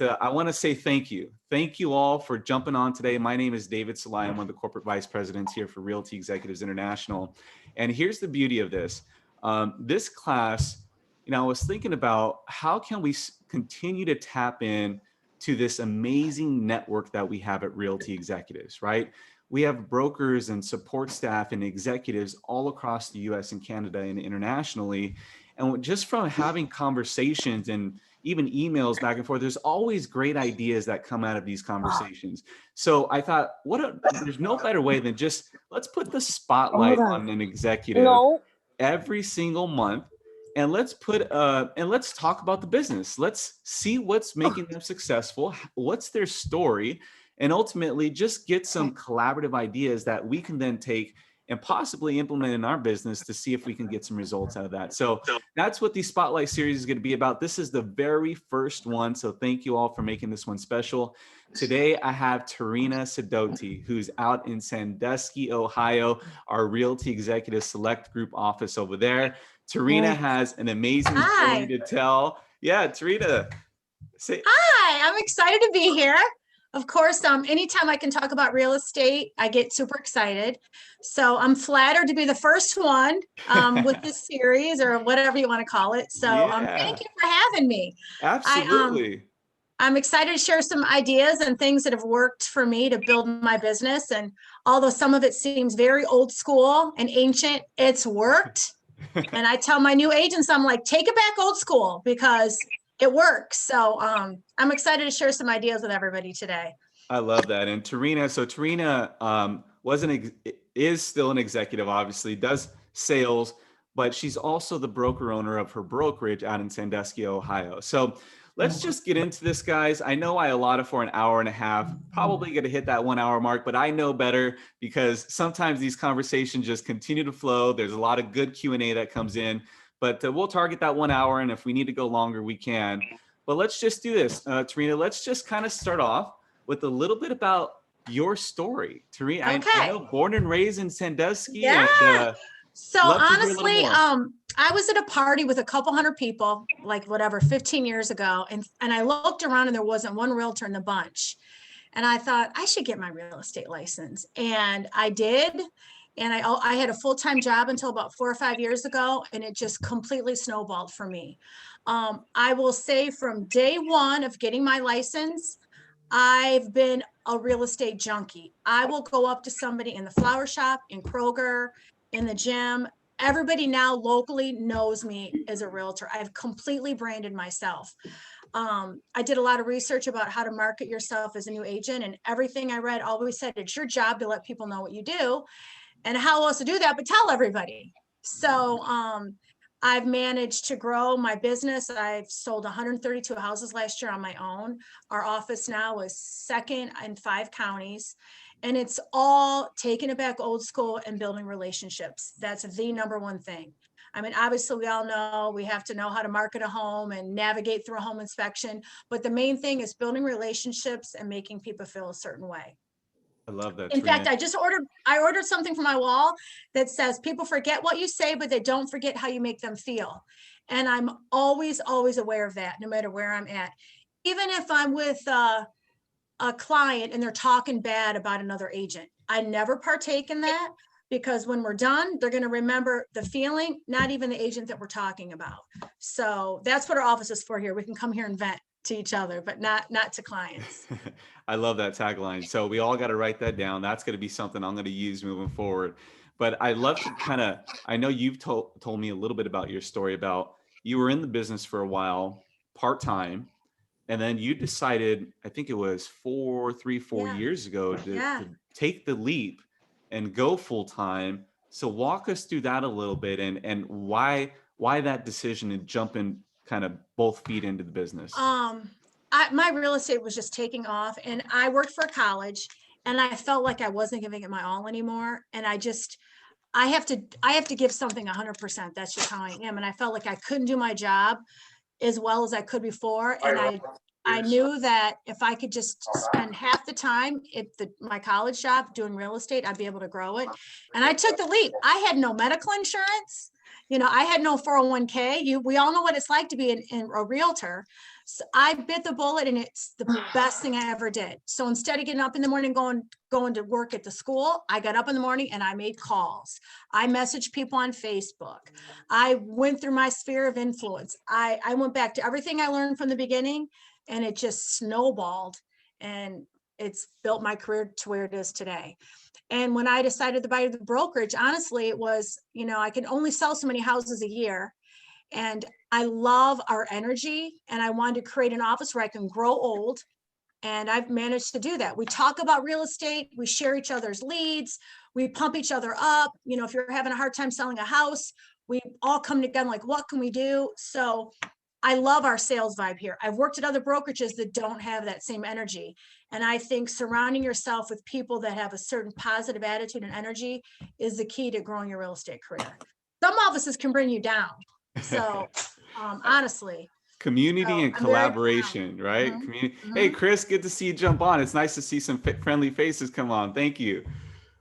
I want to say thank you. Thank you all for jumping on today. My name is David Salai. I'm one of the corporate vice presidents here for Realty Executives International. And here's the beauty of this. This class, I was thinking about how can we continue to tap in to this amazing network that we have at Realty Executives, right? We have brokers and support staff and executives all across the US and Canada and internationally. And just from having conversations and even emails back and forth, there's always great ideas that come out of these conversations. So I thought, there's no better way than just, let's put the spotlight on an executive every single month. And let's talk about the business. Let's see what's making them successful. What's their story? And ultimately just get some collaborative ideas that we can then take and possibly implement in our business to see if we can get some results out of that. So that's what the Spotlight series is going to be about. This is the very first one. So thank you all for making this one special. Today, I have Tarina Sidoti, who's out in Sandusky, Ohio, our Realty Executive Select Group office over there. Tarina has an amazing story to tell. Yeah, Tarina. Hi, I'm excited to be here. Of course, anytime I can talk about real estate, I get super excited. So I'm flattered to be the first one with this series or whatever you want to call it. So thank you for having me. Absolutely. I'm excited to share some ideas and things that have worked for me to build my business. And although some of it seems very old school and ancient, it's worked. And I tell my new agents, I'm like, take it back old school because it works. So I'm excited to share some ideas with everybody today. I love that. And Tarina is still an executive, obviously, does sales, but she's also the broker owner of her brokerage out in Sandusky, Ohio. So let's just get into this, guys. I know I allotted for an hour and a half, probably going to hit that 1 hour mark, but I know better because sometimes these conversations just continue to flow. There's a lot of good Q&A that comes in. But we'll target that 1 hour, and if we need to go longer, we can. But let's just do this, Tarina. Let's just kind of start off with a little bit about your story, Tarina. Okay. I know born and raised in Sandusky. Yeah. And, so honestly, I was at a party with a couple hundred people, like 15 years ago, and I looked around and there wasn't one realtor in the bunch, and I thought I should get my real estate license, and I did. And I had a full-time job until about 4 or 5 years ago, and it just completely snowballed for me. I will say from day one of getting my license, I've been a real estate junkie. I will go up to somebody in the flower shop, in Kroger, in the gym. Everybody now locally knows me as a realtor. I've completely branded myself. I did a lot of research about how to market yourself as a new agent, and everything I read always said it's your job to let people know what you do. And how else to do that but tell everybody. So I've managed to grow my business. I've sold 132 houses last year on my own. Our office now is second in 5 counties. And it's all taking it back old school and building relationships. That's the number one thing. I mean, obviously, we all know we have to know how to market a home and navigate through a home inspection. But the main thing is building relationships and making people feel a certain way. I love that. In fact, I ordered something for my wall that says, people forget what you say, but they don't forget how you make them feel. And I'm always, always aware of that, no matter where I'm at. Even if I'm with a client and they're talking bad about another agent, I never partake in that, because when we're done, they're going to remember the feeling, not even the agent that we're talking about. So that's what our office is for here. We can come here and vent to each other, but not to clients. I love that tagline. So we all got to write that down. That's going to be something I'm going to use moving forward. But I love to I know you've told me a little bit about your story about you were in the business for a while, part-time, and then you decided, I think it was 4 years ago to take the leap and go full-time. So walk us through that a little bit and why that decision to jump in kind of both feet into the business. My real estate was just taking off, and I worked for a college, and I felt like I wasn't giving it my all anymore. And I have to give something 100%. That's just how I am. And I felt like I couldn't do my job as well as I could before. And I knew that if I could just spend half the time at my college job doing real estate, I'd be able to grow it. And I took the leap. I had no medical insurance. I had no 401k. We all know what it's like to be a realtor. So I bit the bullet, and it's the best thing I ever did. So instead of getting up in the morning, going to work at the school, I got up in the morning and I made calls. I messaged people on Facebook. I went through my sphere of influence. I went back to everything I learned from the beginning, and it just snowballed, and it's built my career to where it is today. And when I decided to buy the brokerage, honestly, it was, I can only sell so many houses a year. And I love our energy, and I wanted to create an office where I can grow old. And I've managed to do that. We talk about real estate. We share each other's leads. We pump each other up. If you're having a hard time selling a house, we all come together like, what can we do? So I love our sales vibe here. I've worked at other brokerages that don't have that same energy. And I think surrounding yourself with people that have a certain positive attitude and energy is the key to growing your real estate career. Some offices can bring you down. So honestly, community and collaboration, right? Mm-hmm. Community. Mm-hmm. Hey, Chris, good to see you jump on. It's nice to see some friendly faces come on. Thank you.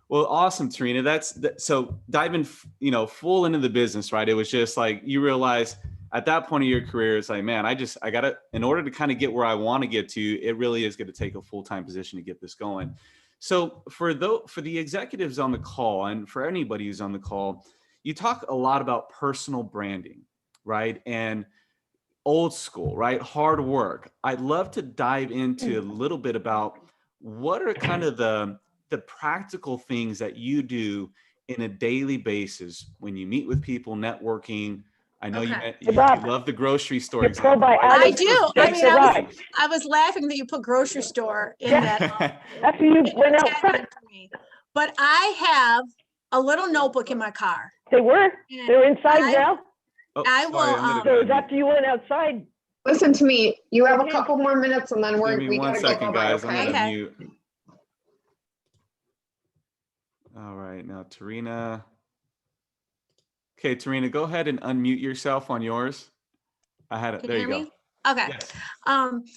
Well, awesome, Tarina. So diving, full into the business, right? It was just like you realize at that point of your career, it's like, man, I gotta, in order to kind of get where I want to get to, it really is going to take a full-time position to get this going. So for the executives on the call, and for anybody who's on the call, you talk a lot about personal branding, right? And old school, right? Hard work. I'd love to dive into a little bit about what are kind of the practical things that you do in a daily basis when you meet with people, networking. I know you love the grocery store example. Right? I do. I mean, I was laughing that you put grocery store in that. After you went out front. But I have a little notebook in my car. They were inside now? I will. So it was after you went outside. Listen to me. You have a couple more minutes, and then Give me 1 second, guys. Okay? I'm gonna mute. All right, now Tarina. Okay, Tarina, go ahead and unmute yourself on yours. I had it. There you go. Okay. Yes.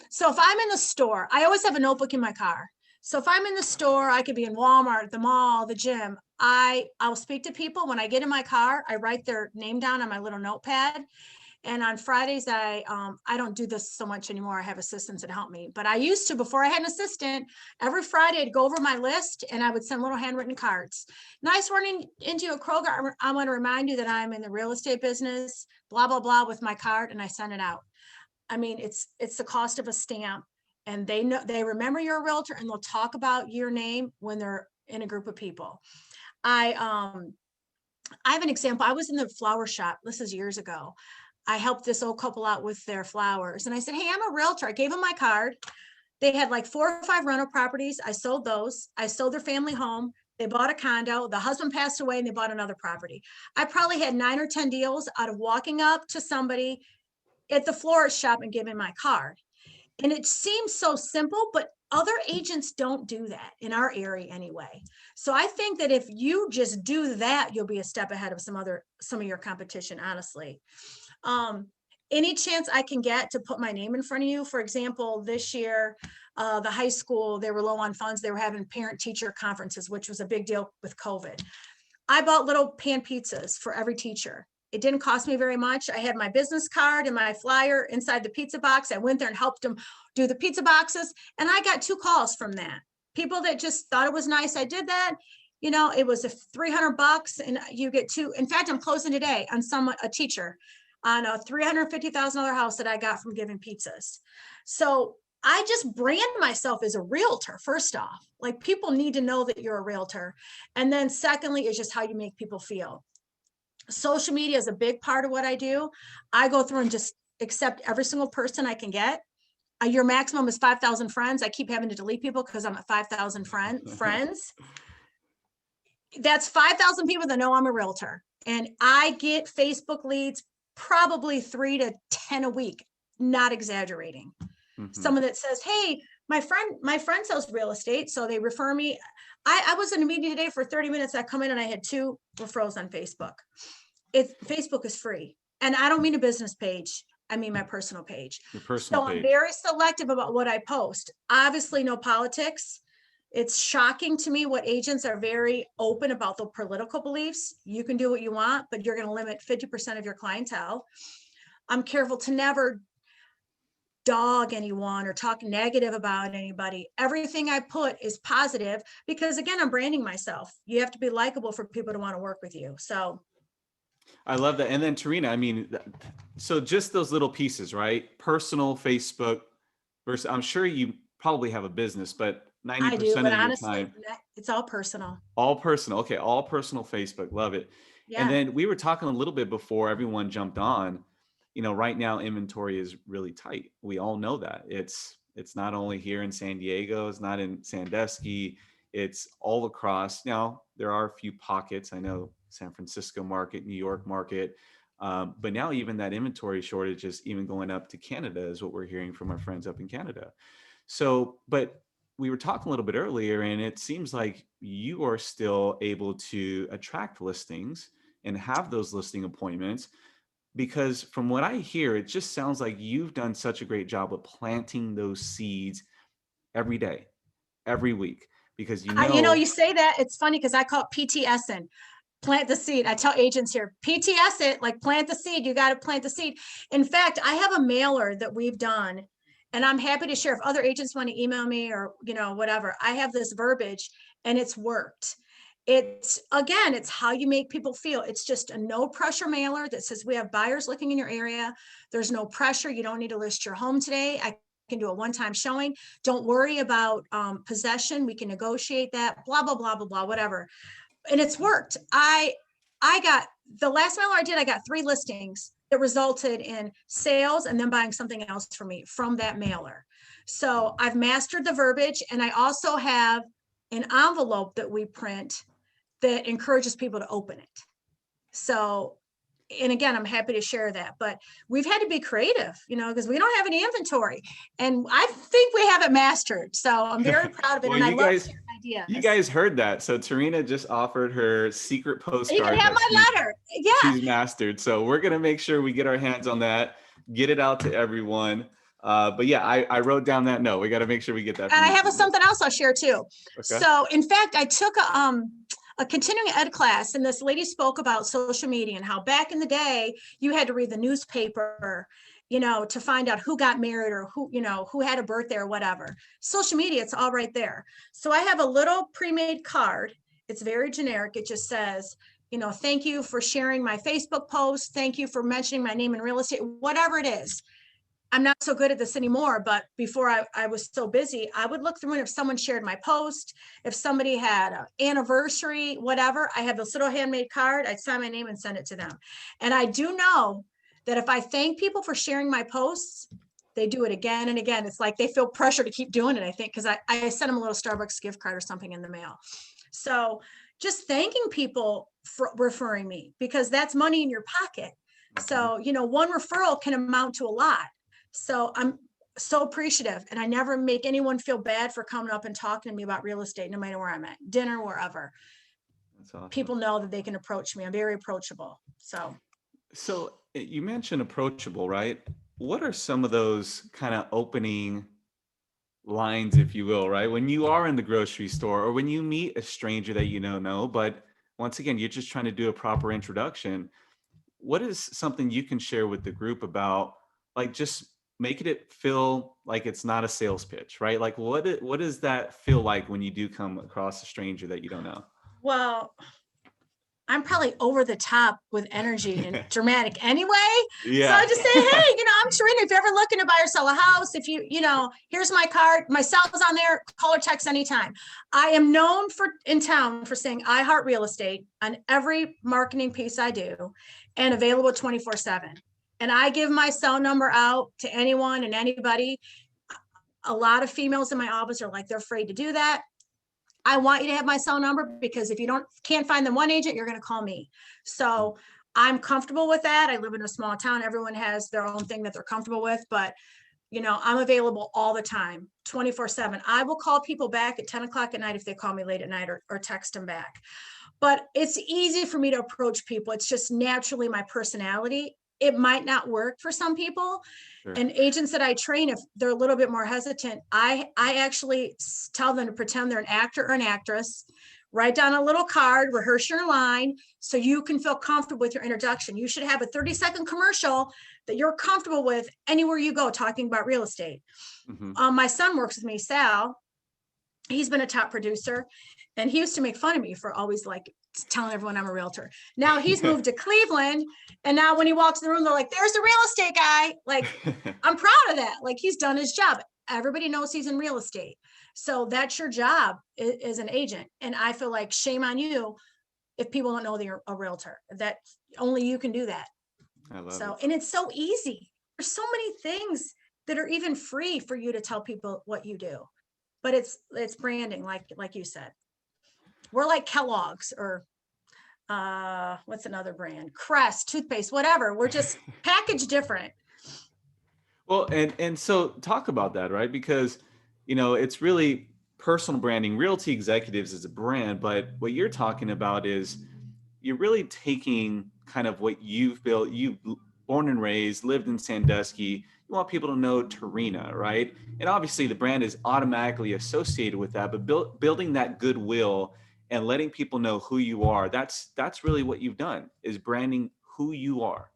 So if I'm in the store, I always have a notebook in my car. So if I'm in the store, I could be in Walmart, the mall, the gym. I'll speak to people. When I get in my car, I write their name down on my little notepad. And on Fridays, I don't do this so much anymore. I have assistants that help me, but I used to, before I had an assistant, every Friday I'd go over my list and I would send little handwritten cards. Nice running into a Kroger. I want to remind you that I'm in the real estate business, blah, blah, blah, with my card, and I send it out. I mean, it's the cost of a stamp, and they remember you're a realtor, and they'll talk about your name when they're in a group of people. I have an example. I was in the flower shop. This is years ago. I helped this old couple out with their flowers. And I said, hey, I'm a realtor. I gave them my card. They had like 4 or 5 rental properties. I sold those. I sold their family home. They bought a condo. The husband passed away and they bought another property. I probably had 9 or 10 deals out of walking up to somebody at the florist shop and giving my card. And it seems so simple, but other agents don't do that in our area anyway. So I think that if you just do that, you'll be a step ahead of some of your competition, honestly. Any chance I can get to put my name in front of you. For example, this year, the high school, they were low on funds. They were having parent-teacher conferences, which was a big deal with COVID. I bought little pan pizzas for every teacher. It didn't cost me very much. I had my business card and my flyer inside the pizza box. I went there and helped them do the pizza boxes. And I got 2 calls from that. People that just thought it was nice. I did that. It was $300 and you get 2. In fact, I'm closing today on a teacher on a $350,000 house that I got from giving pizzas. So I just brand myself as a realtor, first off. Like, people need to know that you're a realtor. And then secondly, is just how you make people feel. Social media is a big part of what I do. I go through and just accept every single person I can get. Your maximum is 5,000 friends. I keep having to delete people because I'm at 5,000 friends. That's 5,000 people that know I'm a realtor. And I get Facebook leads probably 3 to 10 a week, not exaggerating. Mm-hmm. Someone that says, hey, my friend sells real estate, so they refer me. I was in a meeting today for 30 minutes. I come in and I had 2 referrals on Facebook. Facebook is free. And I don't mean a business page. I mean my personal page. Your personal page. I'm very selective about what I post. Obviously, no politics. It's shocking to me what agents are very open about the political beliefs. You can do what you want, but you're going to limit 50% of your clientele. I'm careful to never dog anyone or talk negative about anybody. Everything I put is positive because, again, I'm branding myself. You have to be likable for people to want to work with you. So I love that. And then Tarina, I mean, so just those little pieces, right? Personal Facebook versus, I'm sure you probably have a business, but I do, 90% but of your honestly, time, it's all personal. all personal. Okay. All personal Facebook. Love it. And Yeah. then we were talking a little bit before everyone jumped on, you know, right now inventory is really tight. We all know that. It's not only here in San Diego, it's not in Sandusky, it's all across. Now, there are a few pockets. I know San Francisco market, New York market. But now even that inventory shortage is even going up to Canada is what we're hearing from our friends up in Canada. So, but we were talking a little bit earlier, and it seems like you are still able to attract listings and have those listing appointments because from what I hear, it just sounds like you've done such a great job of planting those seeds every day, every week, because You say that, it's funny because I call it PTSing. Plant the seed. I tell agents here, PTS it, like plant the seed. You got to plant the seed. In fact, I have a mailer that we've done, and I'm happy to share if other agents want to email me or, whatever. I have this verbiage and it's worked. It's, again, it's how you make people feel. It's just a no pressure mailer that says we have buyers looking in your area. There's no pressure. You don't need to list your home today. I can do a one-time showing. Don't worry about possession. We can negotiate that, blah, blah, blah, blah, blah, whatever. And it's worked. I got the last mailer I did, I got 3 listings that resulted in sales and then buying something else for me from that mailer. So I've mastered the verbiage, and I also have an envelope that we print that encourages people to open it. So, and again, I'm happy to share that, but we've had to be creative, because we don't have any inventory, and I think we have it mastered. So I'm very proud of it. Well, and I you love guys, ideas. you guys heard that. So Tarina just offered her secret postcard. You can have my letter. Yeah. She's mastered. So we're going to make sure we get our hands on that, get it out to everyone. But yeah, I wrote down that note. We got to make sure we get that. And I have something else I'll share too. Okay. So in fact, I took a continuing ed class, and this lady spoke about social media and how back in the day you had to read the newspaper, to find out who got married or who had a birthday or whatever. Social media, it's all right there. So I have a little pre-made card. It's very generic. It just says, thank you for sharing my Facebook post. Thank you for mentioning my name in real estate, whatever it is. I'm not so good at this anymore, but before I was so busy, I would look through, and if someone shared my post, if somebody had an anniversary, whatever, I have this little handmade card, I'd sign my name and send it to them. And I do know that if I thank people for sharing my posts, they do it again and again. It's like they feel pressure to keep doing it, I think, because I sent them a little Starbucks gift card or something in the mail. So just thanking people for referring me, because that's money in your pocket. So, one referral can amount to a lot. So I'm so appreciative, and I never make anyone feel bad for coming up and talking to me about real estate, no matter where I'm at, dinner, wherever. That's awesome. People know that they can approach me. I'm very approachable. So you mentioned approachable, right? What are some of those kind of opening lines, if you will, right? When you are in the grocery store or when you meet a stranger that you don't know, but once again, you're just trying to do a proper introduction. What is something you can share with the group about, like, just making it feel like it's not a sales pitch, right? Like what does that feel like when you do come across a stranger that you don't know? Well, I'm probably over the top with energy and dramatic anyway. Yeah. So I just say, hey, I'm Tarina. If you're ever looking to buy or sell a house, if here's my card, my cell's on there, call or text anytime. I am known in town for saying I heart real estate on every marketing piece I do, and available 24/7. And I give my cell number out to anyone and anybody. A lot of females in my office are like, they're afraid to do that. I want you to have my cell number, because if you can't find the one agent, you're going to call me. So I'm comfortable with that. I live in a small town. Everyone has their own thing that they're comfortable with, but I'm available all the time, 24/7. I will call people back at 10 o'clock at night if they call me late at night, or text them back. But it's easy for me to approach people. It's just naturally my personality. It might not work for some people. Sure. And agents that I train, if they're a little bit more hesitant, I actually tell them to pretend they're an actor or an actress, write down a little card, rehearse your line so you can feel comfortable with your introduction. You should have a 30-second commercial that you're comfortable with anywhere you go talking about real estate. My son works with me, Sal. He's been a top producer, and he used to make fun of me for always like telling everyone I'm a realtor. Now he's moved to Cleveland, and now when he walks in the room, they're like, there's the real estate guy. Like, I'm proud of that. Like, he's done his job. Everybody knows he's in real estate. So that's your job as an agent. And I feel like shame on you if people don't know they're a realtor. That only you can do that. I love so it. And it's so easy. There's so many things that are even free for you to tell people what you do. But it's branding, like you said. We're like Kellogg's or what's another brand? Crest, toothpaste, whatever. We're just packaged different. Well, and so talk about that, right? Because, you know, it's really personal branding. Realty Executives is a brand, but what you're talking about is you're really taking kind of what you've built. You've born and raised, lived in Sandusky. You want people to know Tarina, right? And obviously the brand is automatically associated with that, but building that goodwill and letting people know who you are, that's really what you've done, is branding who you are.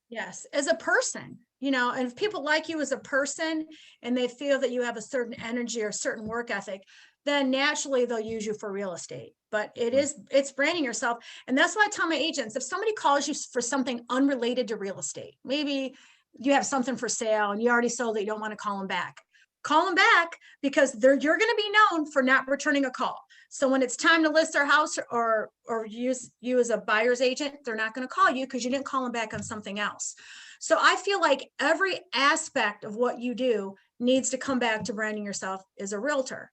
Yes, as a person, you know, and if people like you as a person and they feel that you have a certain energy or certain work ethic, then naturally they'll use you for real estate. But it's branding yourself. And that's why I tell my agents, if somebody calls you for something unrelated to real estate, maybe you have something for sale and you already sold it, you don't want to call them back. Call them back, because you're going to be known for not returning a call. So when it's time to list their house or use you as a buyer's agent, they're not going to call you because you didn't call them back on something else. So I feel like every aspect of what you do needs to come back to branding yourself as a realtor.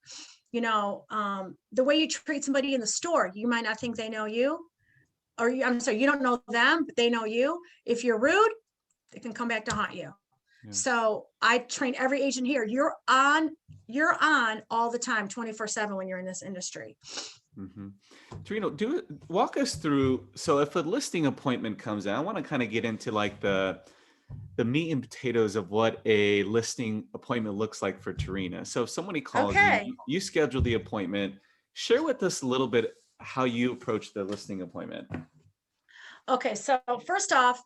You know, the way you treat somebody in the store, you might not think they know you, or I'm sorry, you don't know them, but they know you. If you're rude, they can come back to haunt you. Yeah. So I train every agent here. You're on all the time, 24/7 when you're in this industry. Mm-hmm. Tarina, walk us through. So if a listing appointment comes in, I want to kind of get into like the meat and potatoes of what a listing appointment looks like for Tarina. So if somebody calls you schedule the appointment, share with us a little bit how you approach the listing appointment. Okay. So first off,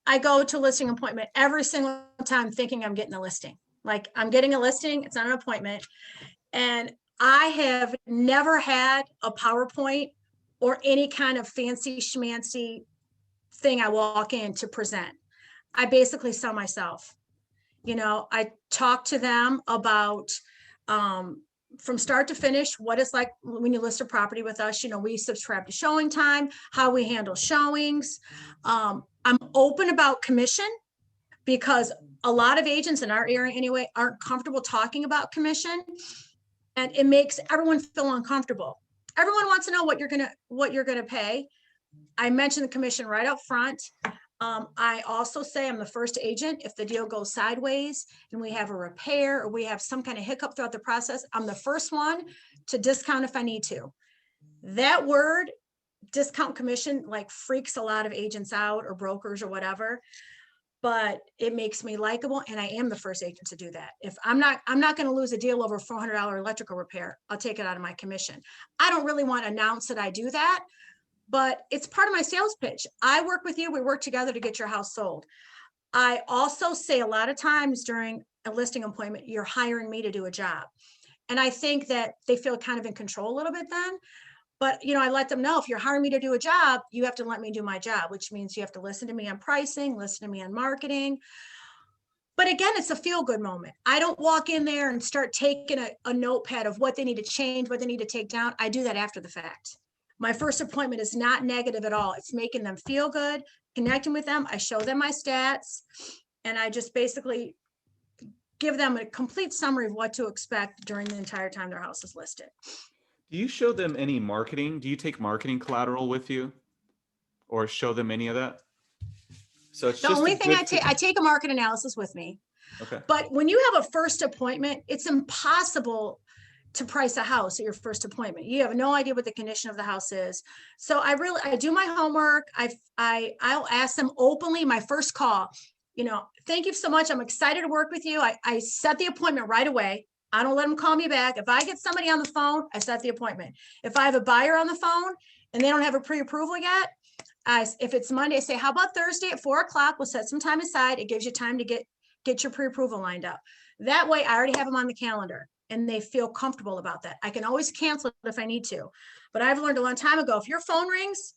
I go to listing appointment every single time thinking I'm getting a listing. Like, I'm getting a listing, it's not an appointment. And I have never had a PowerPoint or any kind of fancy schmancy thing I walk in to present. I basically sell myself. You know, I talk to them about from start to finish, what it's like when you list a property with us. You know, we subscribe to showing time, how we handle showings. I'm open about commission, because a lot of agents in our area anyway aren't comfortable talking about commission, and it makes everyone feel uncomfortable. Everyone wants to know what you're gonna pay. I mentioned the commission right up front. I also say I'm the first agent. If the deal goes sideways and we have a repair or we have some kind of hiccup throughout the process, I'm the first one to discount if I need to. That word, discount commission, like freaks a lot of agents out, or brokers or whatever, but it makes me likable, and I am the first agent to do that. If I'm not going to lose a deal over $400 electrical repair, I'll take it out of my commission. I don't really want to announce that I do that, but it's part of my sales pitch. I work with you. We work together to get your house sold. I also say a lot of times during a listing appointment, you're hiring me to do a job. And I think that they feel kind of in control a little bit then. But, you know, I let them know, if you're hiring me to do a job, you have to let me do my job, which means you have to listen to me on pricing, listen to me on marketing. But again, it's a feel-good moment. I don't walk in there and start taking a notepad of what they need to change, what they need to take down. I do that after the fact. My first appointment is not negative at all. It's making them feel good, connecting with them. I show them my stats, and I just basically give them a complete summary of what to expect during the entire time their house is listed. Do you show them any marketing? Do you take marketing collateral with you, or show them any of that? So it's the only thing I take a market analysis with me. Okay. But when you have a first appointment, it's impossible to price a house at your first appointment. You have no idea what the condition of the house is. So I do my homework. I'll ask them openly, my first call, you know, thank you so much. I'm excited to work with you. I set the appointment right away. I don't let them call me back. If I get somebody on the phone, I set the appointment. If I have a buyer on the phone and they don't have a pre-approval yet, if it's Monday, I say, how about Thursday at 4 o'clock? We'll set some time aside. It gives you time to get your pre-approval lined up. That way I already have them on the calendar and they feel comfortable about that. I can always cancel it if I need to, but I've learned a long time ago, if your phone rings,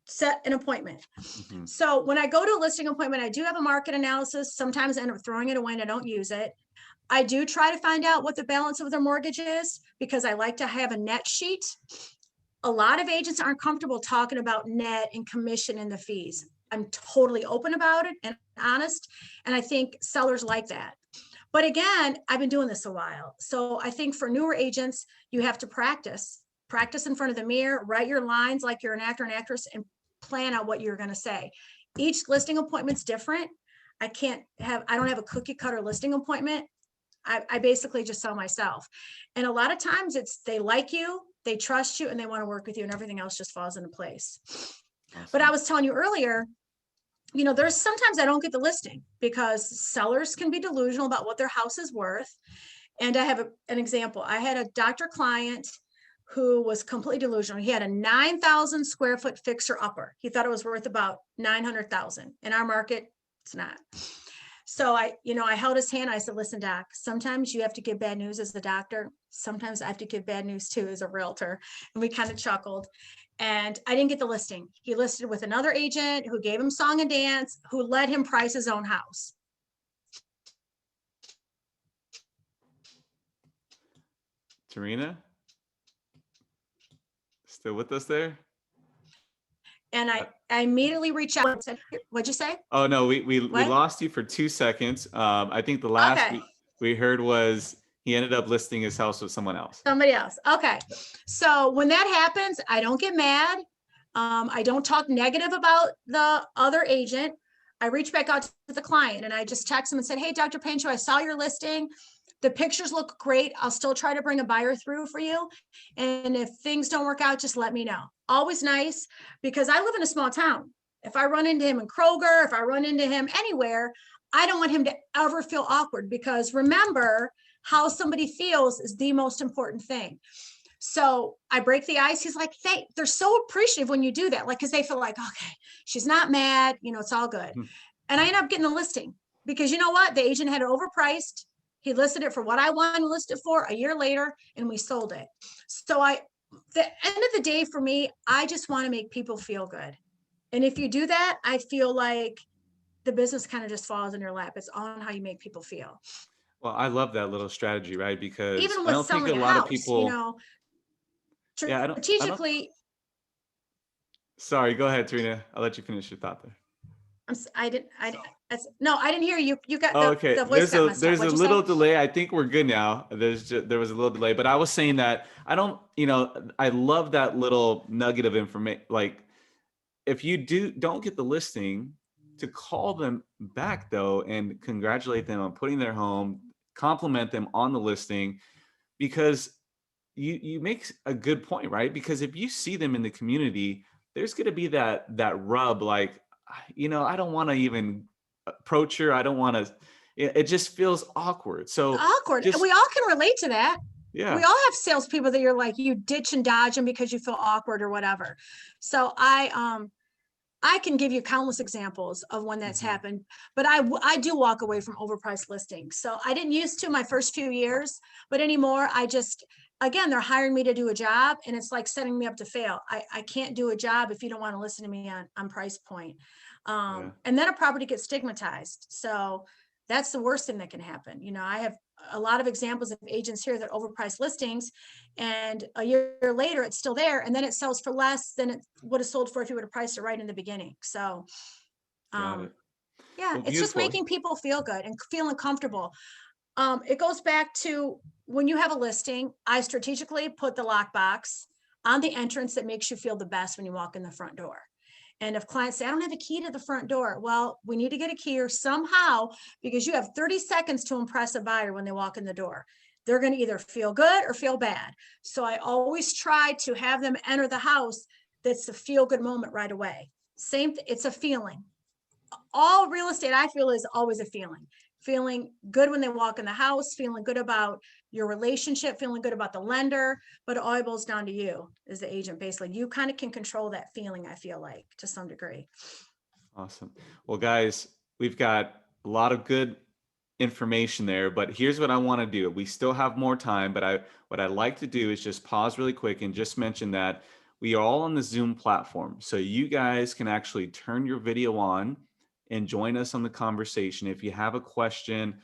set an appointment. Mm-hmm. So when I go to a listing appointment, I do have a market analysis. Sometimes I end up throwing it away and I don't use it. I do try to find out what the balance of their mortgage is because I like to have a net sheet. A lot of agents aren't comfortable talking about net and commission and the fees. I'm totally open about it and honest. And I think sellers like that. But again, I've been doing this a while. So I think for newer agents, you have to practice in front of the mirror, write your lines like you're an actor and actress, and plan out what you're going to say. Each listing appointment's different. I don't have a cookie cutter listing appointment. I basically just sell myself. And a lot of times they like you, they trust you, and they want to work with you, and everything else just falls into place. Awesome. But I was telling you earlier, there's sometimes I don't get the listing because sellers can be delusional about what their house is worth. And I have an example. I had a doctor client who was completely delusional. He had a 9,000 square foot fixer upper. He thought it was worth about 900,000. In our market, it's not. So I held his hand. I said, listen, doc, sometimes you have to give bad news as the doctor. Sometimes I have to give bad news too as a realtor. And we kind of chuckled. And I didn't get the listing. He listed with another agent who gave him song and dance, who let him price his own house. Tarina? Still with us there? And I immediately reached out and said, what'd you say? Oh, no, we lost you for 2 seconds. I think the last we heard was he ended up listing his house with someone else. Somebody else. Okay. So when that happens, I don't get mad. I don't talk negative about the other agent. I reach back out to the client and I just text him and said, hey, Dr. Pancho, I saw your listing. The pictures look great. I'll still try to bring a buyer through for you. And if things don't work out, just let me know. Always nice, because I live in a small town. If I run into him in Kroger, if I run into him anywhere, I don't want him to ever feel awkward, because remember, how somebody feels is the most important thing. So I break the ice. He's like, they're so appreciative when you do that. Like, cause they feel like, okay, she's not mad, it's all good. And I end up getting the listing because you know what? The agent had it overpriced. He listed it for what I wanted to list it for a year later, and we sold it. So the end of the day for me, I just want to make people feel good. And if you do that, I feel like the business kind of just falls in your lap. It's on how you make people feel. Well, I love that little strategy, right? Because even with I don't think a lot of people, strategically. Sorry, go ahead, Tarina. I'll let you finish your thought there. I didn't hear you. You got okay. The voice got messed up. There's a little delay. I think we're good now. There was a little delay, but I was saying that I love that little nugget of information. Like, if you don't get the listing, to call them back though and congratulate them on putting their home, compliment them on the listing, because you make a good point, right? Because if you see them in the community, there's going to be that rub, like, I don't want to even approach her. I don't want to, it just feels awkward. So awkward. And we all can relate to that. Yeah. We all have salespeople that you're like, you ditch and dodge them because you feel awkward or whatever. So I can give you countless examples of when that's happened, but I do walk away from overpriced listings. So I didn't used to my first few years, but anymore, again, they're hiring me to do a job, and it's like setting me up to fail. I can't do a job if you don't want to listen to me on price point. And then a property gets stigmatized. So that's the worst thing that can happen. I have a lot of examples of agents here that overpriced listings, and a year later it's still there, and then it sells for less than it would have sold for if you would have priced it right in the beginning. So it's just making people feel good and feeling comfortable. It goes back to when you have a listing, I strategically put the lockbox on the entrance that makes you feel the best when you walk in the front door. And if clients say, I don't have a key to the front door, well, we need to get a key or somehow, because you have 30 seconds to impress a buyer when they walk in the door. They're going to either feel good or feel bad. So I always try to have them enter the house that's a feel good moment right away. It's a feeling. All real estate, I feel, is always a feeling. feeling good when they walk in the house, feeling good about your relationship, feeling good about the lender, but it all boils down to you as the agent. Basically, you kind of can control that feeling, I feel like, to some degree. Awesome. Well, guys, we've got a lot of good information there, but here's what I want to do. We still have more time, but what I'd like to do is just pause really quick and just mention that we are all on the Zoom platform. So you guys can actually turn your video on and join us on the conversation. If you have a question,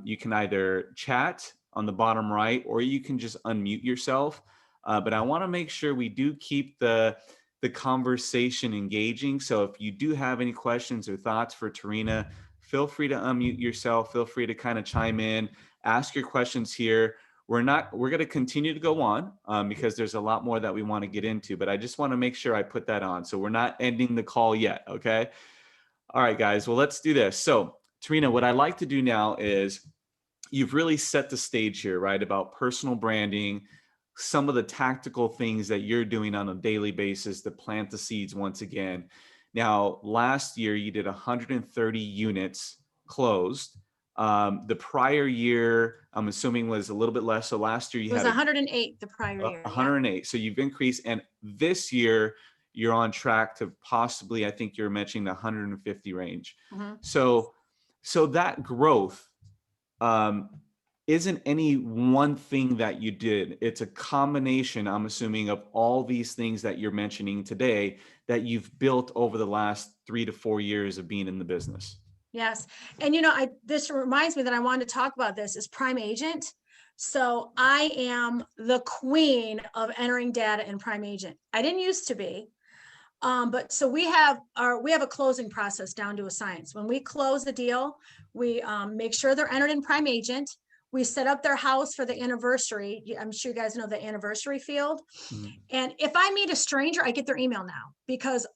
you can either chat on the bottom right, or you can just unmute yourself. But I want to make sure we do keep the conversation engaging. So if you do have any questions or thoughts for Tarina, feel free to unmute yourself. Feel free to kind of chime in, ask your questions here. We're going to continue to go on because there's a lot more that we want to get into, but I just want to make sure I put that on. So we're not ending the call yet. Okay. All right, guys. Well, let's do this. So Tarina, what I'd like to do now is you've really set the stage here, right? About personal branding, some of the tactical things that you're doing on a daily basis to plant the seeds once again. Now, last year you did 130 units closed. The prior year, I'm assuming, was a little bit less. So last year you It was had 108 the prior year. 108. Yeah. So you've increased, and this year you're on track to possibly, I think you're mentioning the 150 range. Mm-hmm. So that growth isn't any one thing that you did. It's a combination, I'm assuming, of all these things that you're mentioning today that you've built over the last 3 to 4 years of being in the business. Yes. And, this reminds me that I wanted to talk about this as prime agent. So I am the queen of entering data in prime agent. I didn't used to be. But so we have a closing process down to a science. When we close the deal, we make sure they're entered in prime agent. We set up their house for the anniversary. I'm sure you guys know the anniversary field. Mm-hmm. And if I meet a stranger, I get their email now, because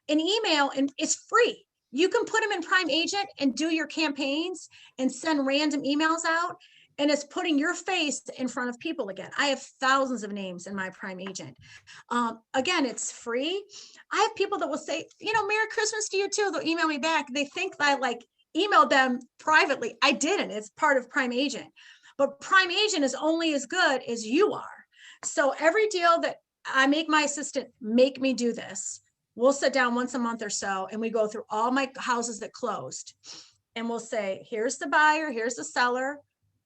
an email, and it's free. You can put them in prime agent and do your campaigns and send random emails out. And it's putting your face in front of people again. I have thousands of names in my prime agent. Again, it's free. I have people that will say, Merry Christmas to you too. They'll email me back. They think I emailed them privately. I didn't. It's part of prime agent. But prime agent is only as good as you are. So every deal that I make my assistant make me do this, we'll sit down once a month or so, and we go through all my houses that closed. And we'll say, here's the buyer, here's the seller.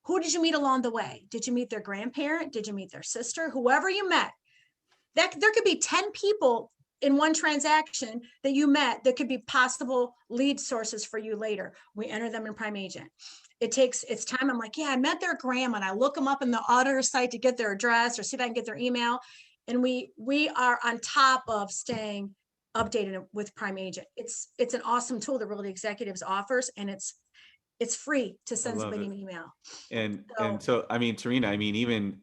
Who did you meet along the way? Did you meet their grandparent? Did you meet their sister? Whoever you met, there could be 10 people in one transaction that you met that could be possible lead sources for you later. We enter them in prime agent. It's time. I'm like, yeah, I met their grandma, and I look them up in the auditor site to get their address or see if I can get their email. And we are on top of staying updated with prime agent. It's an awesome tool that Realty Executives offers, and it's free to send somebody an email. And so, I mean, Tarina, even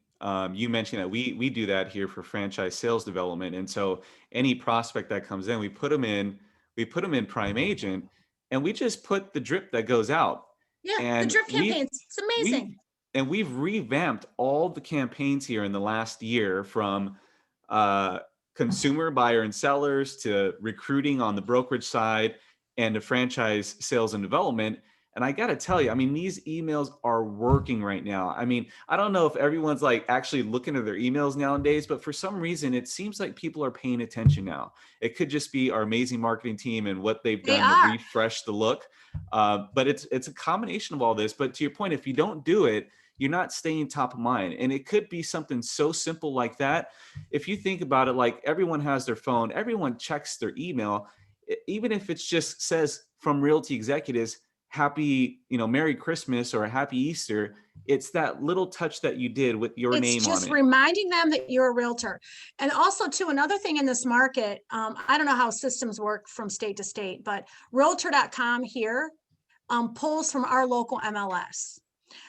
you mentioned that we do that here for franchise sales development. And so any prospect that comes in, we put them in prime agent, and we just put the drip that goes out. Yeah, and the drip campaigns. It's amazing. We've revamped all the campaigns here in the last year, from consumer buyer and sellers to recruiting on the brokerage side and to franchise sales and development. And I got to tell you, these emails are working right now. I don't know if everyone's actually looking at their emails nowadays, but for some reason, it seems like people are paying attention now. It could just be our amazing marketing team and what they've done to refresh the look. But it's a combination of all this. But to your point, if you don't do it, you're not staying top of mind. And it could be something so simple like that. If you think about it, everyone has their phone, everyone checks their email, even if it just says from Realty Executives, happy, Merry Christmas or a happy Easter. It's that little touch that you did with your name on it. It's just reminding them that you're a realtor. And also too, another thing in this market, I don't know how systems work from state to state, but realtor.com here pulls from our local MLS.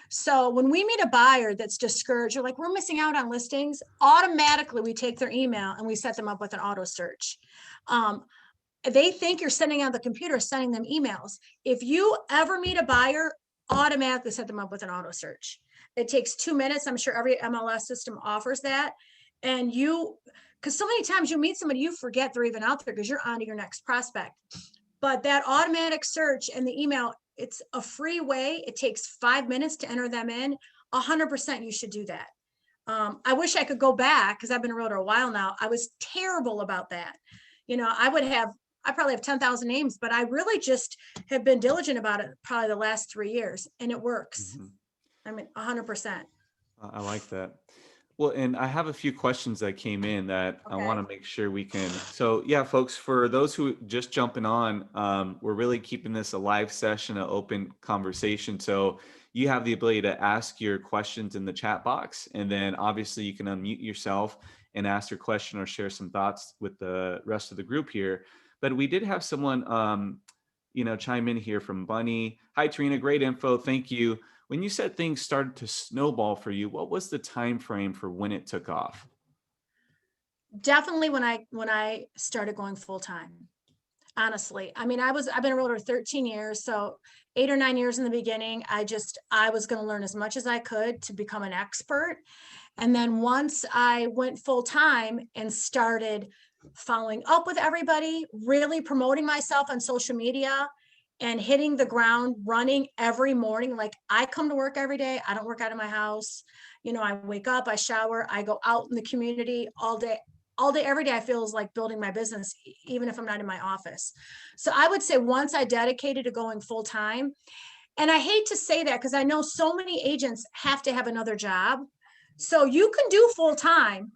So when we meet a buyer that's discouraged, you're like, we're missing out on listings, automatically we take their email and we set them up with an auto search. They think you're sending on the computer, sending them emails. If you ever meet a buyer, automatically set them up with an auto search. It takes 2 minutes. I'm sure every MLS system offers that. And because so many times you meet somebody, you forget they're even out there because you're on to your next prospect. But that automatic search and the email, it's a free way. It takes 5 minutes to enter them in. 100% you should do that. I wish I could go back because I've been a realtor a while now. I was terrible about that. You know, I probably have 10,000 names, but I really just have been diligent about it probably the last 3 years, and it works. I mean, 100%. I like that. Well, and I have a few questions that came in that I want to make sure we can. So yeah, folks, for those who just jumping on, we're really keeping this a live session, an open conversation. So you have the ability to ask your questions in the chat box, and then obviously you can unmute yourself and ask your question or share some thoughts with the rest of the group here. But we did have someone, chime in here from Bunny. Hi, Tarina, great info. Thank you. When you said things started to snowball for you, what was the time frame for when it took off? Definitely when I started going full time. Honestly, I mean, I've been a realtor 13 years, so 8 or 9 years in the beginning, I was going to learn as much as I could to become an expert. And then once I went full time and started following up with everybody, really promoting myself on social media and hitting the ground running every morning. Like, I come to work every day. I don't work out of my house. You know, I wake up, I shower, I go out in the community all day, every day. I feel is like building my business, even if I'm not in my office. So I would say once I dedicated to going full time, and I hate to say that because I know so many agents have to have another job. So you can do full time,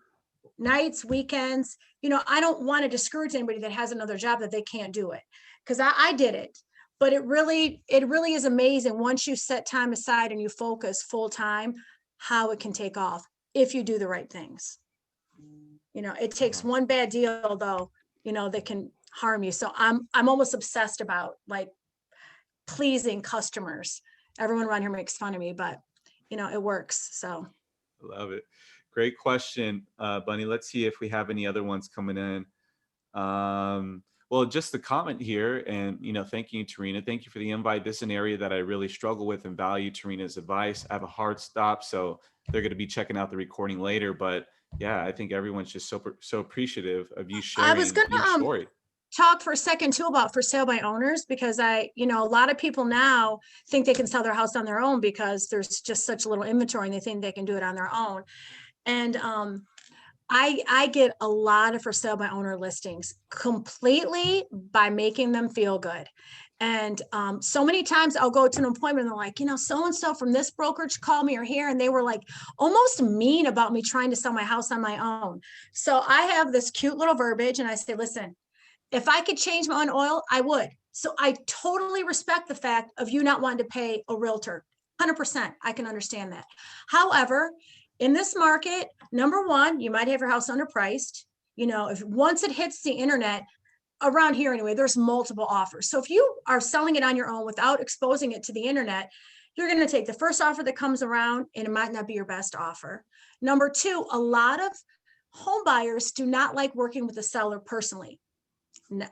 nights, weekends. You know, I don't want to discourage anybody that has another job that they can't do it, because I did it. But it really is amazing once you set time aside and you focus full time, how it can take off if you do the right things. You know, it takes one bad deal though, you know, that can harm you. So I'm almost obsessed about like pleasing customers. Everyone around here makes fun of me, but you know, it works. So Love it. Great question, Bunny. Let's see if we have any other ones coming in. Well, just the comment here, and thank you, Tarina. Thank you for the invite. This is an area that I really struggle with and value Tarina's advice. I have a hard stop, so they're going to be checking out the recording later. But yeah, I think everyone's just so appreciative of you sharing I was going your story. Talk for a second too about for sale by owners, because a lot of people now think they can sell their house on their own because there's just such little inventory and they think they can do it on their own. And I get a lot of for sale by owner listings completely by making them feel good. And so many times I'll go to an appointment and they're like, so-and-so from this brokerage called me or here, and they were like almost mean about me trying to sell my house on my own. So I have this cute little verbiage and I say, listen, if I could change my own oil, I would. So I totally respect the fact of you not wanting to pay a realtor. 100%. I can understand that. However, in this market, number one, you might have your house underpriced. If once it hits the internet, around here anyway, there's multiple offers. So if you are selling it on your own without exposing it to the internet, you're going to take the first offer that comes around and it might not be your best offer. Number two, a lot of home buyers do not like working with the seller personally.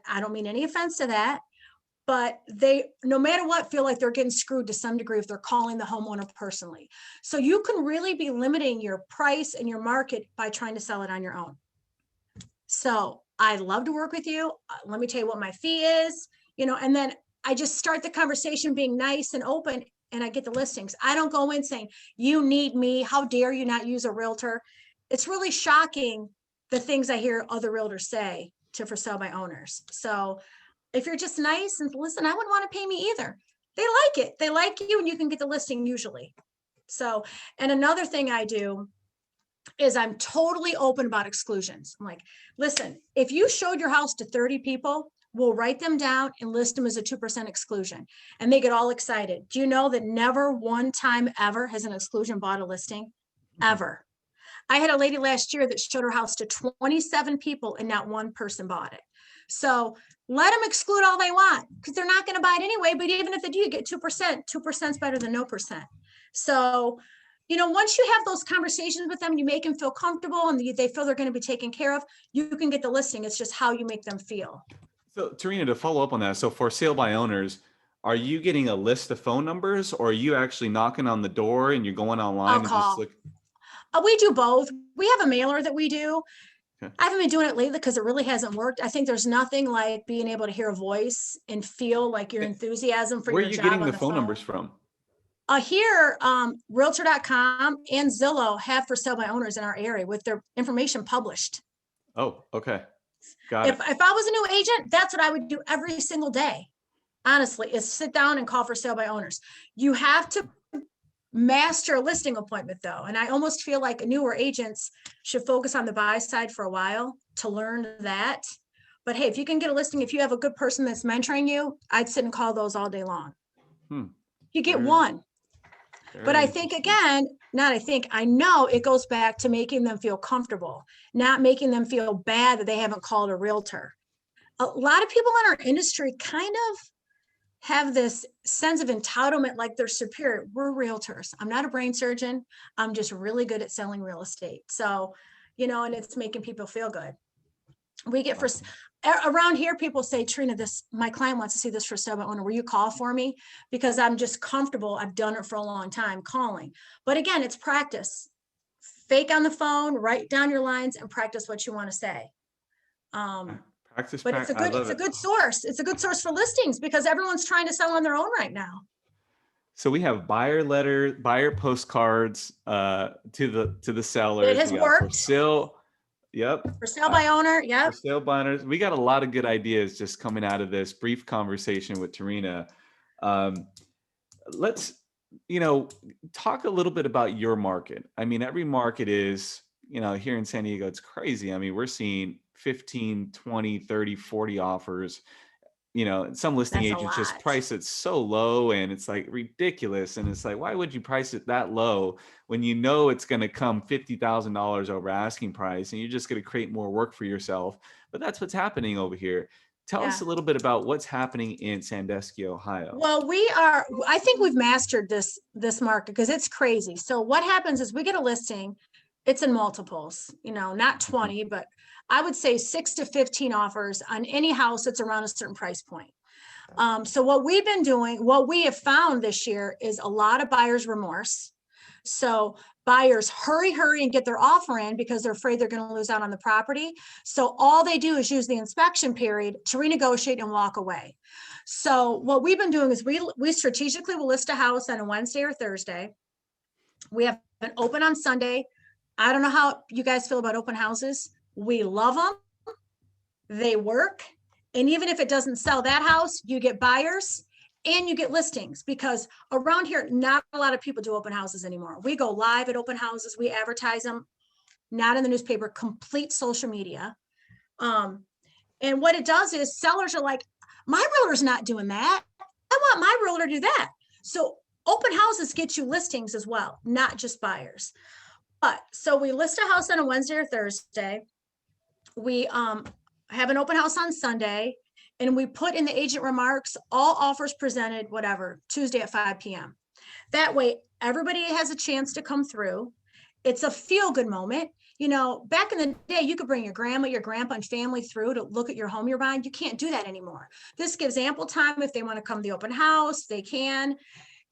I don't mean any offense to that, but they, no matter what, feel like they're getting screwed to some degree if they're calling the homeowner personally. So you can really be limiting your price and your market by trying to sell it on your own. So I'd love to work with you. Let me tell you what my fee is, and then I just start the conversation being nice and open, and I get the listings. I don't go in saying, you need me. How dare you not use a realtor? It's really shocking the things I hear other realtors say to for sale by owners. So if you're just nice and listen, I wouldn't want to pay me either. They like it. They like you, and you can get the listing usually. So, and another thing I do is I'm totally open about exclusions. I'm like, listen, if you showed your house to 30 people, we'll write them down and list them as a 2% exclusion. And they get all excited. Do you know that never one time ever has an exclusion bought a listing? Ever. I had a lady last year that showed her house to 27 people and not one person bought it. So let them exclude all they want because they're not going to buy it anyway. But even if they do, you get 2%. 2% is better than no percent. So, once you have those conversations with them, you make them feel comfortable and they feel they're going to be taken care of, you can get the listing. It's just how you make them feel. So Tarina, to follow up on that, so for sale by owners, are you getting a list of phone numbers, or are you actually knocking on the door and you're going online I'll and call. just look? We do both. We have a mailer that we do. I haven't been doing it lately because it really hasn't worked. I think there's nothing like being able to hear a voice and feel like your enthusiasm for Where your are you job getting on the the phone phone. numbers from? Here, Realtor.com and Zillow have for sale by owners in our area with their information published. Oh, okay. Got it. If I was a new agent, that's what I would do every single day. Honestly, is sit down and call for sale by owners. You have to master a listing appointment though. And I almost feel like newer agents should focus on the buy side for a while to learn that. But hey, if you can get a listing, if you have a good person that's mentoring you, I'd sit and call those all day long. You get one. But I think again, I know it goes back to making them feel comfortable, not making them feel bad that they haven't called a realtor. A lot of people in our industry kind of have this sense of entitlement, like they're superior. We're realtors. I'm not a brain surgeon. I'm just really good at selling real estate. So, and it's making people feel good. We get around here, people say, Tarina, my client wants to see this for sale by owner. Will you call for me? Because I'm just comfortable. I've done it for a long time calling. But again, it's practice. Fake on the phone, write down your lines and practice what you want to say. But it's a good source. It's a good source for listings because everyone's trying to sell on their own right now. So we have buyer postcards to the sellers. It has worked. For sale. Yep. For sale by owner. Yep. For sale by owners. We got a lot of good ideas just coming out of this brief conversation with Tarina. Let's, talk a little bit about your market. I mean, every market is, here in San Diego, it's crazy. I mean, we're seeing 15, 20, 30, 40 offers. Some listing agents just price it so low and it's like ridiculous. And it's like, why would you price it that low when you know it's going to come $50,000 over asking price and you're just going to create more work for yourself? But that's what's happening over here. Tell us a little bit about what's happening in Sandusky, Ohio. Well, I think we've mastered this market because it's crazy. So what happens is we get a listing, it's in multiples, not 20, but I would say 6 to 15 offers on any house that's around a certain price point. So what we have found this year is a lot of buyer's remorse. So buyers hurry and get their offer in because they're afraid they're going to lose out on the property. So all they do is use the inspection period to renegotiate and walk away. So what we've been doing is we strategically will list a house on a Wednesday or Thursday. We have an open on Sunday. I don't know how you guys feel about open houses. We love them. They work. And even if it doesn't sell that house, you get buyers and you get listings because around here, not a lot of people do open houses anymore. We go live at open houses. We advertise them, not in the newspaper, complete social media. And what it does is sellers are like, my realtor's not doing that. I want my realtor to do that. So open houses get you listings as well, not just buyers. So we list a house on a Wednesday or Thursday. We have an open house on Sunday, and we put in the agent remarks, all offers presented, whatever, Tuesday at 5 p.m. That way, everybody has a chance to come through. It's a feel-good moment. Back in the day, you could bring your grandma, your grandpa, and family through to look at your home you're buying. You can't do that anymore. This gives ample time. If they want to come to the open house, they can.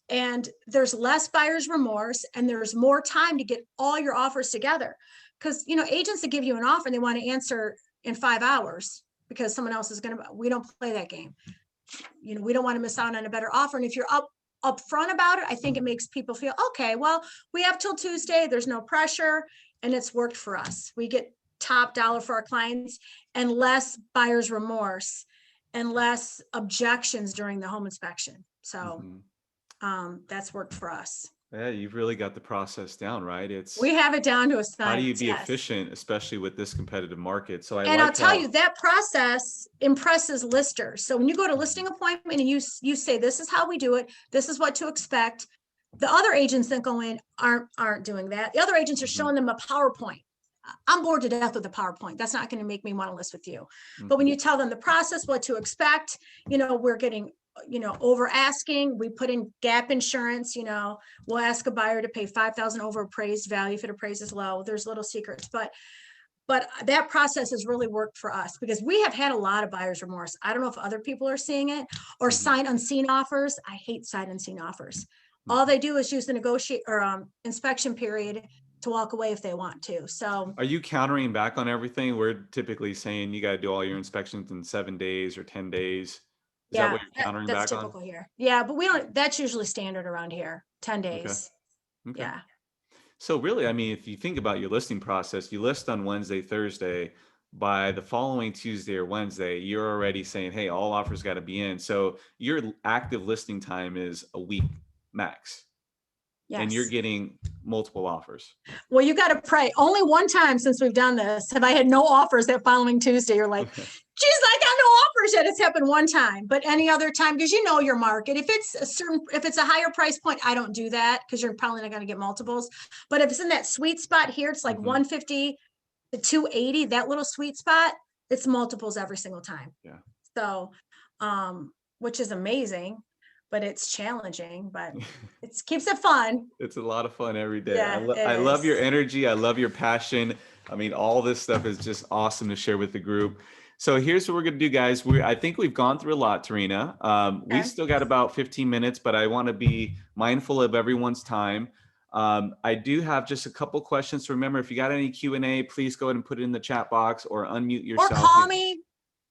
And there's less buyer's remorse and there's more time to get all your offers together. Because, agents that give you an offer and they want to answer in 5 hours because someone else is we don't play that game. We don't want to miss out on a better offer. And if you're upfront about it, I think it makes people feel, okay, well, we have till Tuesday, there's no pressure and it's worked for us. We get top dollar for our clients and less buyer's remorse and less objections during the home inspection. So that's worked for us. Yeah, you've really got the process down, right? We have it down to a science. How do you be efficient, especially with this competitive market? So I'll tell you, that process impresses listers. So when you go to listing appointment and you say, this is how we do it, this is what to expect. The other agents that go in aren't doing that. The other agents are showing them a PowerPoint. I'm bored to death with the PowerPoint. That's not going to make me want to list with you. But when you tell them the process, what to expect, we're getting over asking. We put in gap insurance. We'll ask a buyer to pay $5,000 over appraised value if it appraises low. There's little secrets, but that process has really worked for us because we have had a lot of buyer's remorse. I don't know if other people are seeing it or signed unseen offers. I hate signed unseen offers. All they do is use the negotiate or inspection period to walk away if they want to. So are you countering back on everything? We're typically saying you got to do all your inspections in 7 days or 10 days. Is that yeah, what you're countering that's back on? typical here. Yeah, but we don't, that's usually standard around here, 10 Okay. days. Okay. Yeah. So really, I mean, if you think about your listing process, you list on Wednesday, Thursday. By the following Tuesday or Wednesday, you're already saying, hey, all offers got to be in. So your active listing time is a week max. And you're Yes. getting multiple offers. Well, you got to pray. Only one time since we've done this have I had no offers that following Tuesday. You're like, geez, I got no offers yet. It's happened one time, but any other time, because you know your market. If it's a higher price point, I don't do that because you're probably not going to get multiples. But if it's in that sweet spot here, it's like 150 to 280, that little sweet spot, it's multiples every single time. Yeah. So, which is amazing, but it's challenging, but it keeps it fun. It's a lot of fun every day. Yeah, I love your is. energy. I love your passion. I mean, all this stuff is just awesome to share with the group. So here's what we're going to do, guys. I think we've gone through a lot, Tarina. Okay. We've still got about 15 minutes, but I want to be mindful of everyone's time. I do have just a couple questions. Remember, if you got any Q&A, please go ahead and put it in the chat box or unmute yourself. Or call me,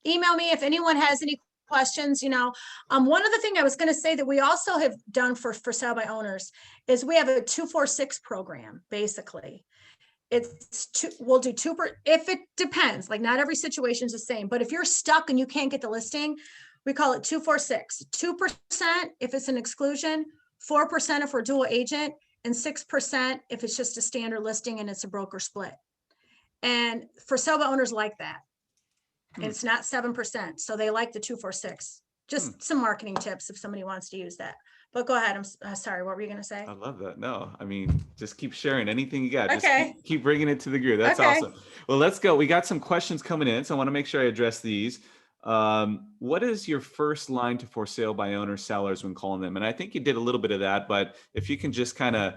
email me if anyone has any questions. One other thing I was going to say that we also have done for sale by owners is we have a 246 program. Basically, we'll do if it depends. Like not every situation is the same, but if you're stuck and you can't get the listing, we call it 246. 2% if it's an exclusion, 4% if we're dual agent, and 6% if it's just a standard listing and it's a broker split. And for sale by owners like that. It's not 7%. So they like the 246. Just some marketing tips if somebody wants to use that. But go ahead. I'm sorry. What were you going to say? I love that. No, I mean, just keep sharing anything you got. Okay. Just keep bringing it to the group. That's awesome. Well, let's go. We got some questions coming in, so I want to make sure I address these. What is your first line to for sale by owner sellers when calling them? And I think you did a little bit of that, but if you can just kind of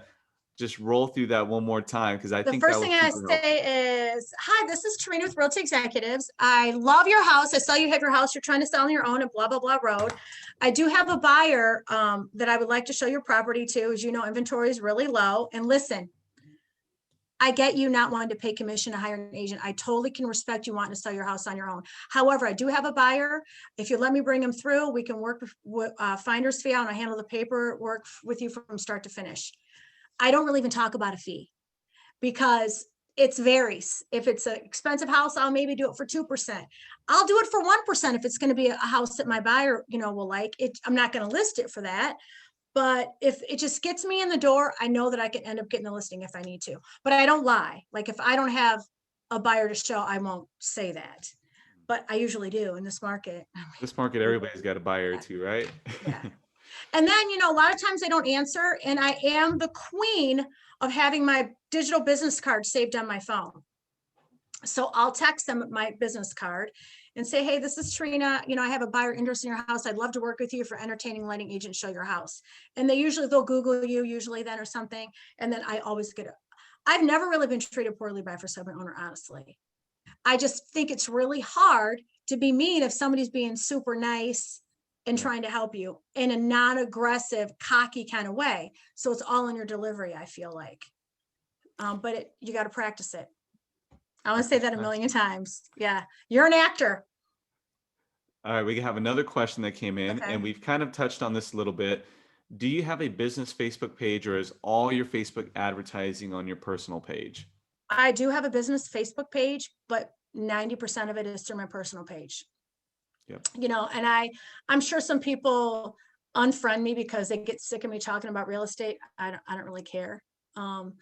just roll through that one more time, because I think the first thing I say is, hi, this is Tarina with Realty Executives. I love your house. I saw you have your house you're trying to sell on your own at blah, blah, blah road. I do have a buyer that I would like to show your property to. As you know, inventory is really low. And listen, I get you not wanting to pay commission to hire an agent. I totally can respect you wanting to sell your house on your own. However, I do have a buyer. If you let me bring him through, we can work with finder's fee out and I handle the paperwork with you from start to finish. I don't really even talk about a fee because it varies. If it's an expensive house, I'll maybe do it for 2%. I'll do it for 1% if it's going to be a house that my buyer, will like it. I'm not going to list it for that. But if it just gets me in the door, I know that I can end up getting the listing if I need to. But I don't lie. Like if I don't have a buyer to show, I won't say that. But I usually do in this market. This market, everybody's got a buyer or two, right? Yeah. And then, a lot of times they don't answer. And I am the queen of having my digital business card saved on my phone. So I'll text them my business card and say, hey, this is Tarina. I have a buyer interested in your house. I'd love to work with you for entertaining letting agents show your house. And they'll Google you usually then or something. And then I always get it. I've never really been treated poorly by a for sale by owner, honestly. I just think it's really hard to be mean if somebody's being super nice and trying to help you in a non-aggressive, cocky kind of way. So it's all in your delivery, I feel like. But you got to practice it. I want to say that a million times. Yeah. You're an actor. All right. We have another question that came in and we've kind of touched on this a little bit. Do you have a business Facebook page or is all your Facebook advertising on your personal page? I do have a business Facebook page, but 90% of it is through my personal page. Yep. And I'm sure some people unfriend me because they get sick of me talking about real estate. I don't really care. I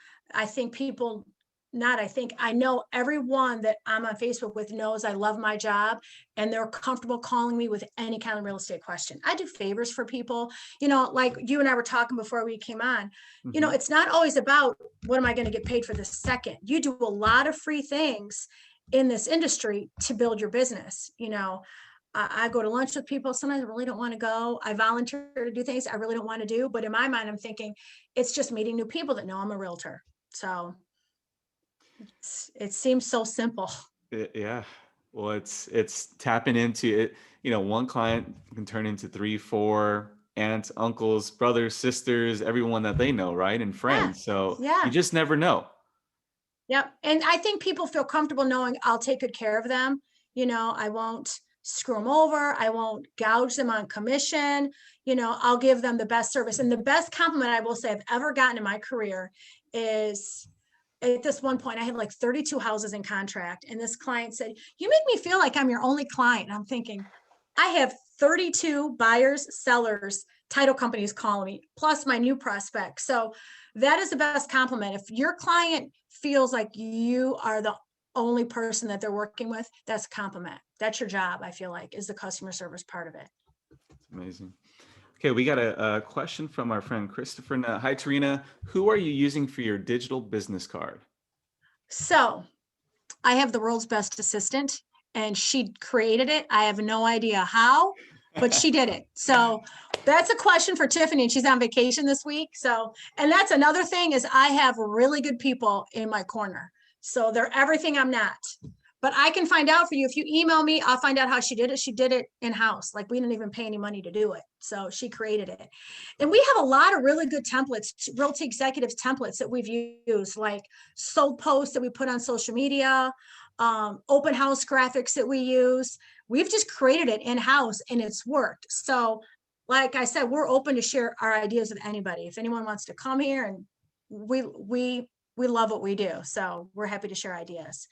know everyone that I'm on Facebook with knows I love my job and they're comfortable calling me with any kind of real estate question. I do favors for people, like you and I were talking before we came on, it's not always about what am I going to get paid for this second. You do a lot of free things in this industry to build your business. I go to lunch with people. Sometimes I really don't want to go. I volunteer to do things I really don't want to do. But in my mind, I'm thinking it's just meeting new people that know I'm a realtor. So it seems so simple. Yeah. Well, it's tapping into it. One client can turn into 3, 4 aunts, uncles, brothers, sisters, everyone that they know, right? And friends. So you just never know. Yep. And I think people feel comfortable knowing I'll take good care of them. I won't screw them over. I won't gouge them on commission. I'll give them the best service. And the best compliment I will say I've ever gotten in my career is at this one point, I had like 32 houses in contract. And this client said, "You make me feel like I'm your only client." And I'm thinking, I have 32 buyers, sellers, title companies calling me, plus my new prospects. So that is the best compliment. If your client feels like you are the only person that they're working with, that's a compliment. That's your job, I feel like, is the customer service part of it. Amazing. Okay, we got a question from our friend Christopher. Hi, Tarina. Who are you using for your digital business card? So I have the world's best assistant, and she created it. I have no idea how, but she did it. So that's a question for Tiffany, and she's on vacation this week. So, and that's another thing is I have really good people in my corner. So they're everything I'm not. But I can find out for you. If you email me, I'll find out how she did it. She did it in-house. Like we didn't even pay any money to do it. So she created it. And we have a lot of really good templates, Realty Executives templates that we've used, like sold posts that we put on social media, open house graphics that we use. We've just created it in-house and it's worked. So like I said, we're open to share our ideas with anybody. If anyone wants to come here, and we love what we do. So we're happy to share ideas.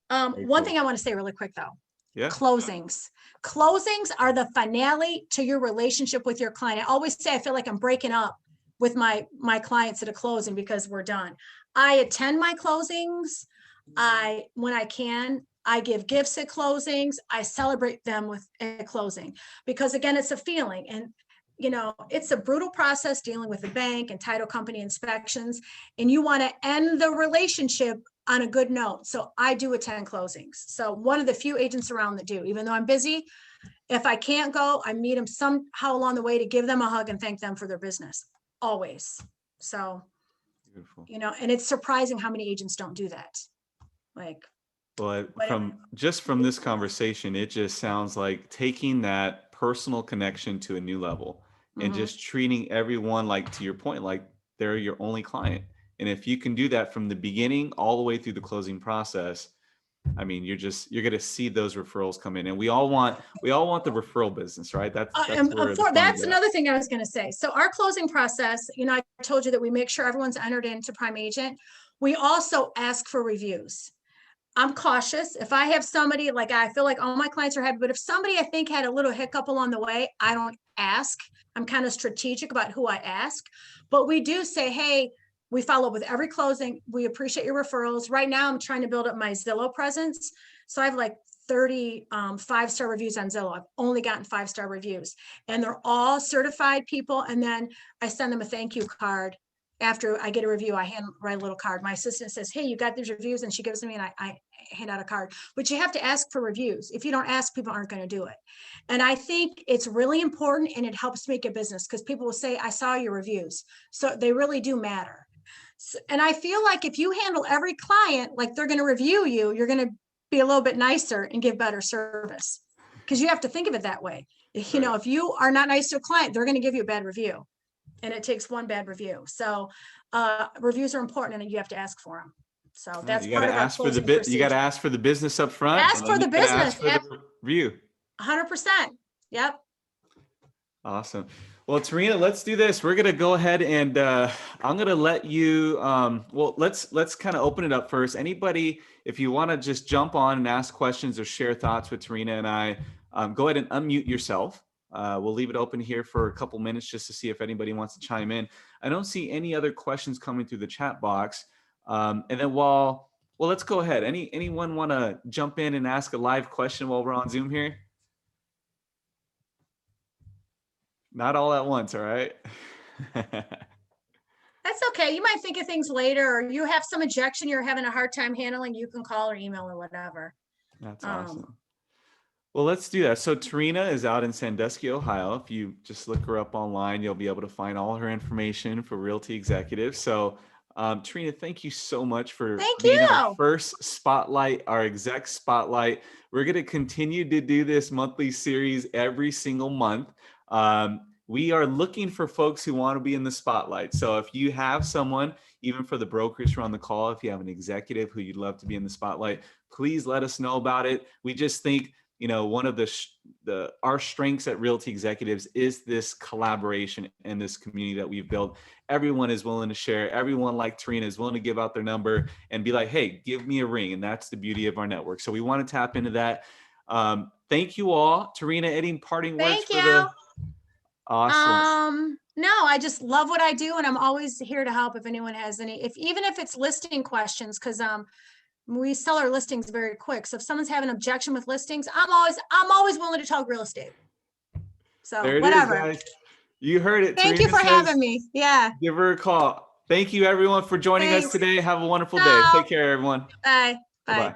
One thing I want to say really quick though, Yeah. Closings are the finale to your relationship with your client. I always say, I feel like I'm breaking up with my clients at a closing because we're done. I attend my closings. When I can, I give gifts at closings. I celebrate them with a closing because again, it's a feeling, and it's a brutal process dealing with the bank and title company inspections, and you want to end the relationship on a good note. So I do attend closings. So one of the few agents around that do, even though I'm busy, if I can't go, I meet them somehow along the way to give them a hug and thank them for their business, always. So, Beautiful. and it's surprising how many agents don't do that. Well, from this conversation, it just sounds like taking that personal connection to a new level and just treating everyone, like to your point, like they're your only client. And if you can do that from the beginning all the way through the closing process, I mean, you're going to see those referrals come in, and we all want the referral business, right? That's another thing I was going to say. So our closing process, I told you that we make sure everyone's entered into Prime Agent. We also ask for reviews. I'm cautious. If I have somebody, like I feel like all my clients are happy, but if somebody I think had a little hiccup along the way, I don't ask. I'm kind of strategic about who I ask, but we do say, hey, we follow up with every closing. We appreciate your referrals. Right now, I'm trying to build up my Zillow presence. So I have like 30 5-star reviews on Zillow. I've only gotten 5-star reviews, and they're all certified people. And then I send them a thank you card. After I get a review, I hand write a little card. My assistant says, hey, you got these reviews, and she gives them me, and I hand out a card. But you have to ask for reviews. If you don't ask, people aren't going to do it. And I think it's really important, and it helps make a business because people will say, I saw your reviews. So they really do matter. And I feel like if you handle every client like they're going to review you, you're going to be a little bit nicer and give better service, because you have to think of it that way. If you are not nice to a client, they're going to give you a bad review, and it takes one bad review. So reviews are important, and you have you for them. So that's part of our closing procedure. You got to ask for the business up front. Ask for the business. Ask for the review. 100%. Yep. Awesome. Well, Tarina, let's do this. We're going to go ahead and I'm going to let you, let's kind of open it up first. Anybody, if you want to just jump on and ask questions or share thoughts with Tarina and I, go ahead and unmute yourself. We'll leave it open here for a couple minutes just to see if anybody wants to chime in. I don't see any other questions coming through the chat box. And then let's go ahead. Anyone want to jump in and ask a live question while we're on Zoom here? Not all at once, all right? That's okay. You might think of things later, or you have some objection you're having a hard time handling, you can call or email or whatever. That's awesome. Well, let's do that. So Tarina is out in Sandusky, Ohio. If you just look her up online, you'll be able to find all her information for Realty Executives. So Tarina, thank you so much for being our first spotlight, our exec spotlight. We're going to continue to do this monthly series every single month. we are looking for folks who want to be in the spotlight. So if you have someone, even for the brokers who are on the call, if you have an executive who you'd love to be in the spotlight, please let us know about it. We just think, you know, one of our strengths at Realty Executives is this collaboration and this community that we've built. Everyone is willing to share. Everyone, like Tarina, is willing to give out their number and be like, hey, give me a ring. And that's the beauty of our network. So we want to tap into that. Thank you all. Tarina, any parting words for the... Awesome. No, I just love what I do, and I'm always here to help if anyone has any, even if it's listing questions, because we sell our listings very quick. So if someone's having an objection with listings, I'm always willing to talk real estate. So there it whatever. is, guys. You heard it. Thank Tarina you for says, having me. Yeah. Give her a call. Thank you, everyone, for joining us today. Have a wonderful day. Take care, everyone. Bye. Bye-bye.